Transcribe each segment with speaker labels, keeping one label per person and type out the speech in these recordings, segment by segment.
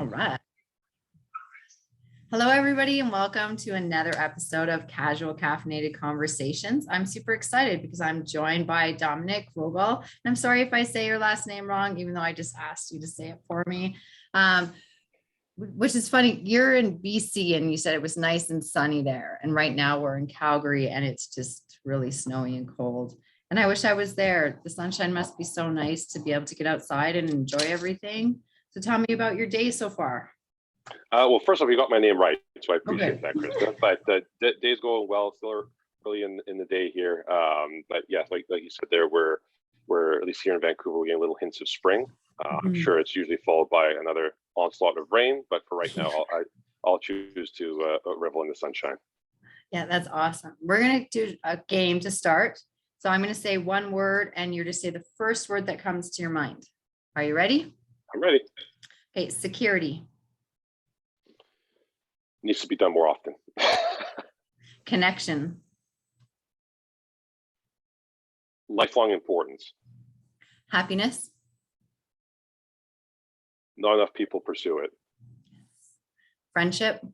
Speaker 1: right. Hello, everybody, and welcome to another episode of Casual Caffeinated Conversations. I'm super excited because I'm joined by Dominic Vogel. And I'm sorry if I say your last name wrong, even though I just asked you to say it for me. Which is funny. You're in BC and you said it was nice and sunny there. And right now we're in Calgary and it's just really snowy and cold. And I wish I was there. The sunshine must be so nice to be able to get outside and enjoy everything. So tell me about your day so far.
Speaker 2: Well, first off, you got my name right, so I appreciate that, Krista. But the day's going well, still early in the day here. But yeah, like you said there, we're at least here in Vancouver, we're getting little hints of spring. I'm sure it's usually followed by another onslaught of rain, but for right now, I'll choose to revel in the sunshine.
Speaker 1: Yeah, that's awesome. We're going to do a game to start. So I'm going to say one word and you're to say the first word that comes to your mind. Are you ready?
Speaker 2: I'm ready.
Speaker 1: Okay, security.
Speaker 2: Needs to be done more often.
Speaker 1: Connection.
Speaker 2: Lifelong importance.
Speaker 1: Happiness.
Speaker 2: Not enough people pursue it.
Speaker 1: Friendship.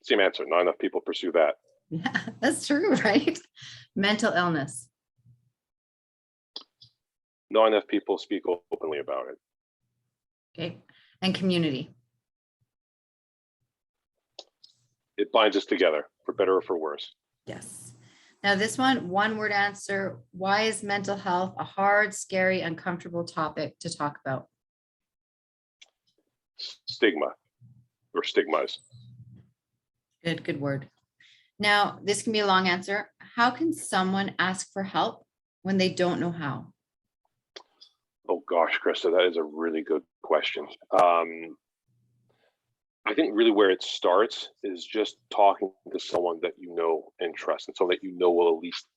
Speaker 2: Same answer. Not enough people pursue that.
Speaker 1: Yeah, that's true, right? Mental illness.
Speaker 2: Not enough people speak openly about it.
Speaker 1: Okay, and community.
Speaker 2: It binds us together, for better or for worse.
Speaker 1: Yes. Now this one word answer. Why is mental health a hard, scary, uncomfortable topic to talk about?
Speaker 2: Stigma or stigmas.
Speaker 1: Good word. Now, this can be a long answer. How can someone ask for help when they don't know how?
Speaker 2: Oh gosh, Krista, that is a really good question. I think really where it starts is just talking to someone that you know and trust, and someone that you know will at least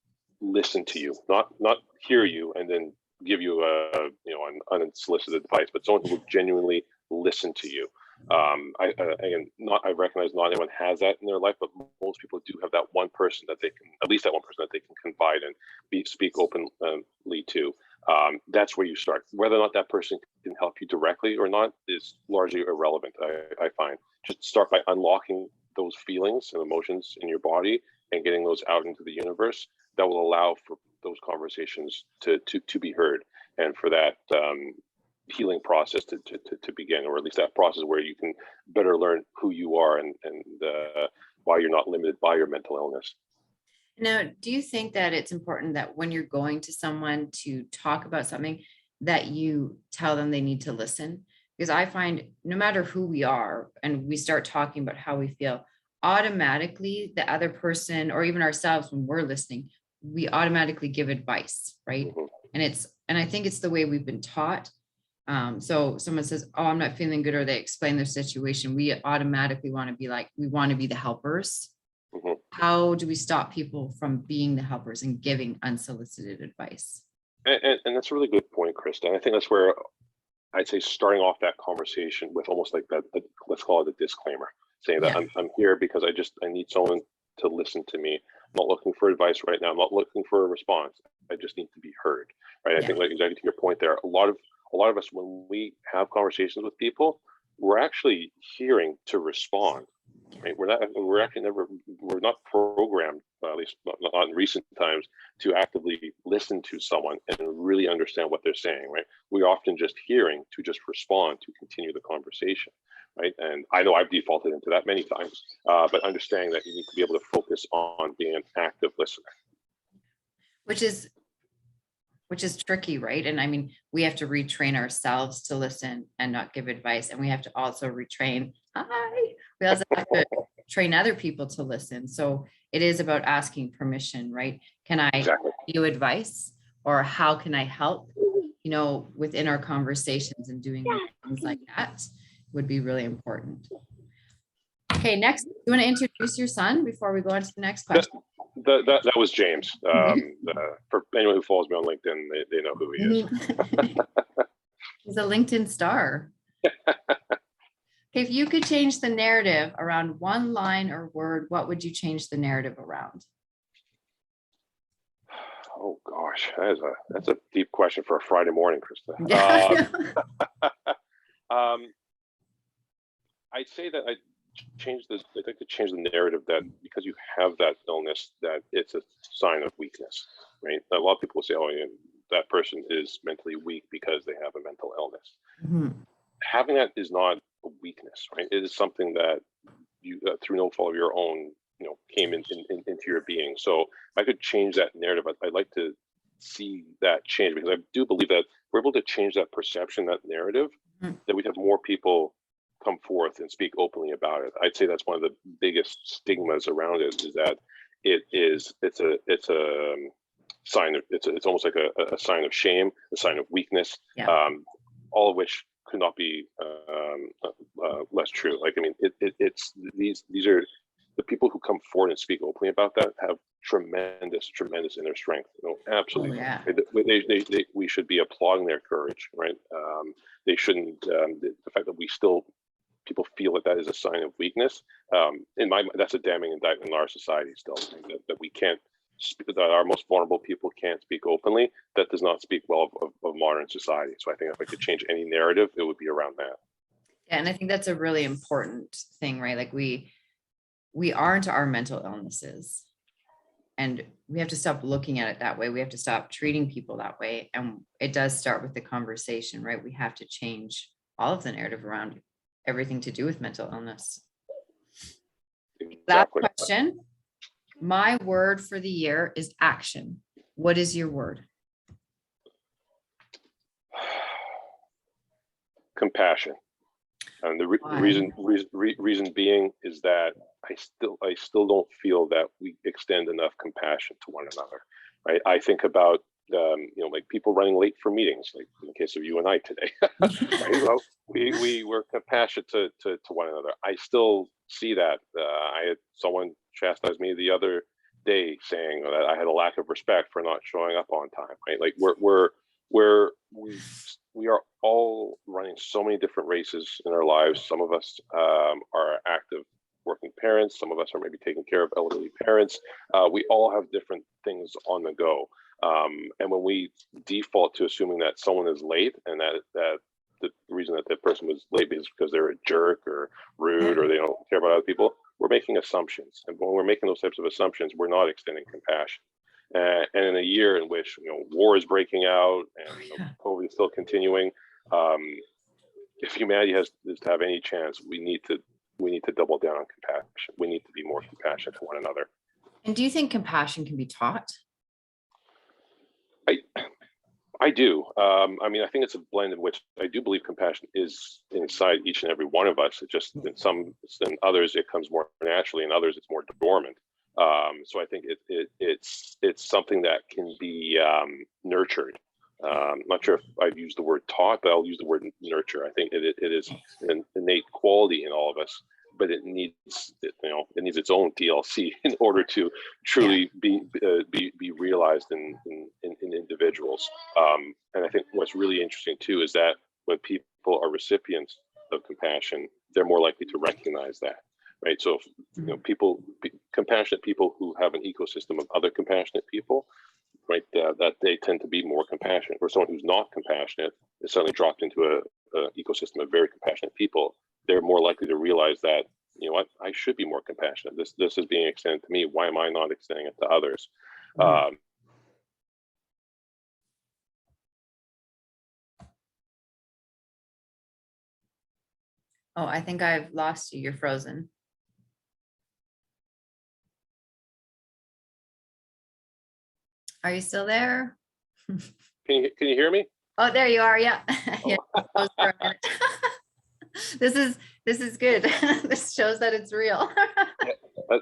Speaker 2: listen to you, not hear you and then give you an unsolicited advice, but someone who will genuinely listen to you. I recognize not everyone has that in their life, but most people do have that one person that they can, at least that one person that they can confide and speak openly to. That's where you start. Whether or not that person can help you directly or not is largely irrelevant. I find just start by unlocking those feelings and emotions in your body and getting those out into the universe. That will allow for those conversations to be heard, and for that healing process to begin, or at least that process where you can better learn who you are and why you're not limited by your mental illness.
Speaker 1: Now, do you think that it's important that when you're going to someone to talk about something that you tell them they need to listen? Because I find no matter who we are and we start talking about how we feel, automatically the other person or even ourselves, when we're listening, we automatically give advice, right?
Speaker 2: Mm-hmm.
Speaker 1: And I think it's the way we've been taught. So someone says, oh, I'm not feeling good, or they explain their situation. We automatically want to be like, we want to be the helpers.
Speaker 2: Mm-hmm.
Speaker 1: How do we stop people from being the helpers and giving unsolicited advice?
Speaker 2: And that's a really good point, Krista. And I think that's where I'd say starting off that conversation with almost like that, let's call it a disclaimer, saying that I'm here because I need someone to listen to me. I'm not looking for advice right now. I'm not looking for a response. I just need to be heard, right? I think, like exactly to your point there, a lot of us, when we have conversations with people, we're actually hearing to respond. Right? We're not programmed, at least not in recent times, to actively listen to someone and really understand what they're saying. Right? We're often just hearing to just respond to continue the conversation. Right? And I know I've defaulted into that many times, but understanding that you need to be able to focus on being an active listener,
Speaker 1: which is tricky, right? And I mean, we have to retrain ourselves to listen and not give advice. And we have to also retrain. We also have to train other people to listen. So it is about asking permission, right? Can I give you advice, or how can I help, within our conversations, and doing things like that would be really important. Okay, next, you want to introduce your son before we go on to the next question?
Speaker 2: That was James. For anyone who follows me on LinkedIn, they know who he is.
Speaker 1: He's a LinkedIn star. Okay, if you could change the narrative around one line or word, what would you change the narrative around?
Speaker 2: Oh gosh, that's a deep question for a Friday morning, Krista. I'd say that I'd like to change the narrative that because you have that illness, that it's a sign of weakness, right? A lot of people say, oh, yeah, that person is mentally weak because they have a mental illness.
Speaker 1: Mhm.
Speaker 2: Having that is not a weakness, right? It is something that you, through no fault of your own, came into your being. So if I could change that narrative, I'd like to see that change, because I do believe that we're able to change that perception, that narrative,
Speaker 1: Mhm.
Speaker 2: that we'd have more people come forth and speak openly about it. I'd say that's one of the biggest stigmas around it, is that it's a sign of, it's almost like a sign of shame, a sign of weakness,
Speaker 1: Yeah.
Speaker 2: all of which could not be less true. Like, I mean, it's these are the people who come forward and speak openly about that have tremendous inner strength. Absolutely.
Speaker 1: Oh, yeah.
Speaker 2: We should be applauding their courage, right? They shouldn't. The fact that people feel that is a sign of weakness. In my, that's a damning indictment in our society still, that we can't. That our most vulnerable people can't speak openly. That does not speak well of modern society. So I think if I could change any narrative, it would be around that.
Speaker 1: Yeah, and I think that's a really important thing, right? Like we aren't our mental illnesses, and we have to stop looking at it that way. We have to stop treating people that way. And it does start with the conversation, right? We have to change all of the narrative around everything to do with mental illness. Last
Speaker 2: Exactly.
Speaker 1: question. My word for the year is action. What is your word?
Speaker 2: Compassion. And the reason being is that I still don't feel that we extend enough compassion to one another, right? I think about like people running late for meetings, like in the case of you and I today. Right? Well, we were compassionate to one another. I still see that. I had someone chastise me the other day saying that I had a lack of respect for not showing up on time, right? Like we are all running so many different races in our lives. Some of us are active working parents. Some of us are maybe taking care of elderly parents. We all have different things on the go. And when we default to assuming that someone is late, and that the reason that that person was late is because they're a jerk or rude or they don't care about other people, we're making assumptions. And when we're making those types of assumptions, we're not extending compassion. And in a year in which war is breaking out and COVID is still continuing, if humanity is to have any chance, we need to double down on compassion. We need to be more compassionate to one another.
Speaker 1: And do you think compassion can be taught?
Speaker 2: I do. I mean, I think it's a blend in which I do believe compassion is inside each and every one of us. It just in others it comes more naturally, in others it's more dormant. So I think it's something that can be nurtured. I'm not sure if I'd use the word taught, but I'll use the word nurture. I think it is an innate quality in all of us, but it needs its own DLC in order to truly be realized in individuals. And I think what's really interesting too is that when people are recipients of compassion, they're more likely to recognize that. Right. So, compassionate people who have an ecosystem of other compassionate people, right, that they tend to be more compassionate. Or someone who's not compassionate is suddenly dropped into a ecosystem of very compassionate people. They're more likely to realize that, what, I should be more compassionate. This is being extended to me. Why am I not extending it to others?
Speaker 1: Mm-hmm. Oh, I think I've lost you. You're frozen. Are you still there?
Speaker 2: Can you hear me?
Speaker 1: Oh, there you are. Yeah. Yeah. This is good. This shows that it's real.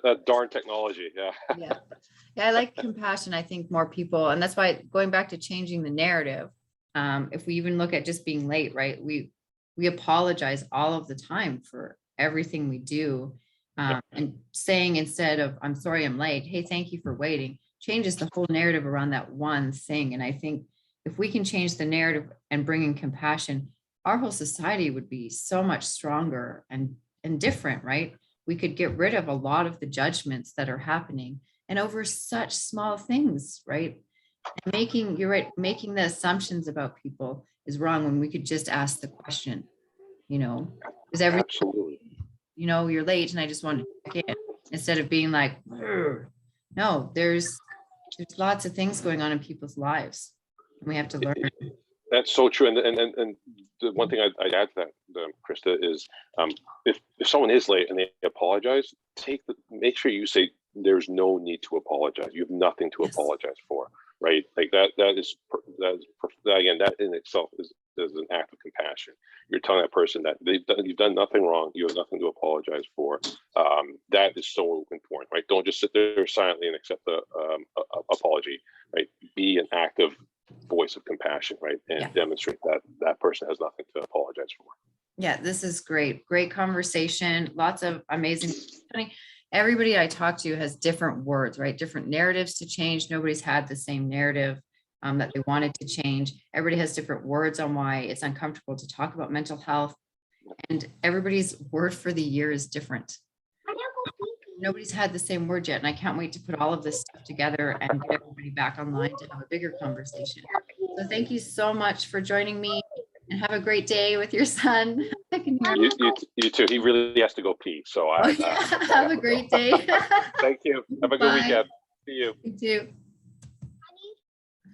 Speaker 2: that darn technology. Yeah.
Speaker 1: Yeah. I like compassion. I think more people, and that's why going back to changing the narrative, if we even look at just being late, right? We apologize all of the time for everything we do. And saying, instead of "I'm sorry I'm late," "Hey, thank you for waiting," changes the whole narrative around that one thing. And I think if we can change the narrative and bring in compassion, our whole society would be so much stronger and different, right? We could get rid of a lot of the judgments that are happening and over such small things, right? And you're right, making the assumptions about people is wrong when we could just ask the question, is everything,
Speaker 2: Absolutely.
Speaker 1: you're late and I just wanted to check in, instead of being like, "Brr." No, there's lots of things going on in people's lives. And we have to learn.
Speaker 2: That's so true. And the one thing I'd add to that, Krista, is if someone is late and they apologize, make sure you say there's no need to apologize. You have nothing to apologize for, right? Like that again, that in itself is an act of compassion. You're telling that person that you've done nothing wrong. You have nothing to apologize for. That is so important, right? Don't just sit there silently and accept the apology, right? Be an active voice of compassion, right? And demonstrate that person has nothing to apologize for.
Speaker 1: Yeah, this is great. Great conversation. Lots of amazing. Everybody I talk to has different words, right? Different narratives to change. Nobody's had the same narrative that they wanted to change. Everybody has different words on why it's uncomfortable to talk about mental health. And everybody's word for the year is different. Nobody's had the same word yet. And I can't wait to put all of this stuff together and get everybody back online to have a bigger conversation. So thank you so much for joining me, and have a great day with your son.
Speaker 2: You too. He really has to go pee. So
Speaker 1: have a great day.
Speaker 2: Thank you. Have a good weekend. See you.
Speaker 1: You too.